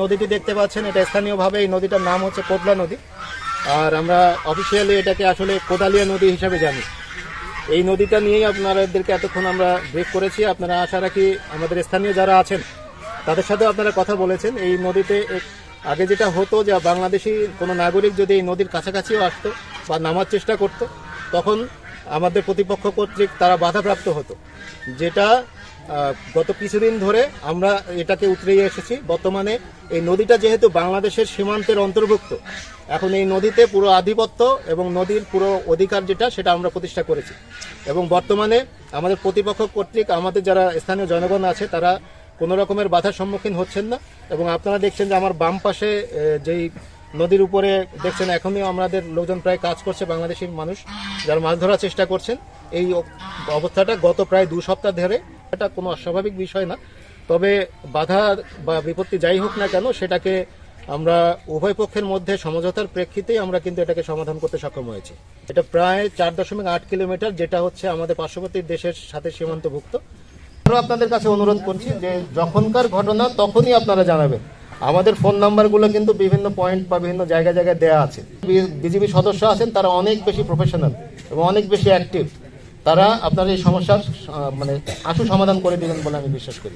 নদীটি দেখতে পাচ্ছেন, এটা স্থানীয়ভাবে এই নদীটার নাম হচ্ছে কোদলা নদী, আর আমরা অফিসিয়ালি এটাকে আসলে কোদালিয়া নদী হিসাবে জানি। এই নদীটা নিয়েই আপনাদেরকে এতক্ষণ আমরা ব্রেক করেছি। আপনারা আশা রাখি আমাদের স্থানীয় যারা আছেন তাদের সাথেও আপনারা কথা বলেছেন। এই নদীতে আগে যেটা হতো যে বাংলাদেশি কোনো নাগরিক যদি এই নদীর কাছাকাছিও আসতো বা নামার চেষ্টা করত, তখন আমাদের প্রতিপক্ষ কর্তৃক তারা বাধাপ্রাপ্ত হতো, যেটা গত কিছুদিন ধরে আমরা এটাকে উতরিয়ে এসেছি। বর্তমানে এই নদীটা যেহেতু বাংলাদেশের সীমান্তের অন্তর্ভুক্ত, এখন এই নদীতে পুরো আধিপত্য এবং নদীর পুরো অধিকার যেটা সেটা আমরা প্রতিষ্ঠা করেছি। এবং বর্তমানে আমাদের প্রতিপক্ষ কর্তৃক আমাদের যারা স্থানীয় জনগণ আছে তারা কোনো রকমের বাধার সম্মুখীন হচ্ছেন না। এবং আপনারা দেখছেন যে আমার বাম পাশে যেই নদীর উপরে দেখছেন, এখনই আমাদের লোকজন প্রায় কাজ করছে, বাংলাদেশি মানুষ যারা মাছ ধরার চেষ্টা করছেন। এই অবস্থাটা গত প্রায় 2 সপ্তাহ ধরে, এটা কোনো অস্বাভাবিক বিষয় না। তবে বাধা বা বিপত্তি যাই হোক না কেন, সেটাকে আমরা উভয় পক্ষের মধ্যে সমঝোতার প্রেক্ষিতেই আমরা কিন্তু এটাকে সমাধান করতে সক্ষম হয়েছি। এটা প্রায় 4.8 কিলোমিটার, যেটা হচ্ছে আমাদের পার্শ্ববর্তী দেশের সাথে সীমান্তভুক্ত। আপনাদের কাছে অনুরোধ করছি যে যখনকার ঘটনা তখনই আপনারা জানাবেন। আমাদের ফোন নাম্বারগুলো কিন্তু বিভিন্ন পয়েন্ট বা বিভিন্ন জায়গায় জায়গায় দেওয়া আছে। বিজিবি সদস্য আছেন, তারা অনেক বেশি প্রফেশনাল এবং অনেক বেশি অ্যাক্টিভ। তারা আপনার এই সমস্যার আশু সমাধান করে দিবেন বলে আমি বিশ্বাস করি।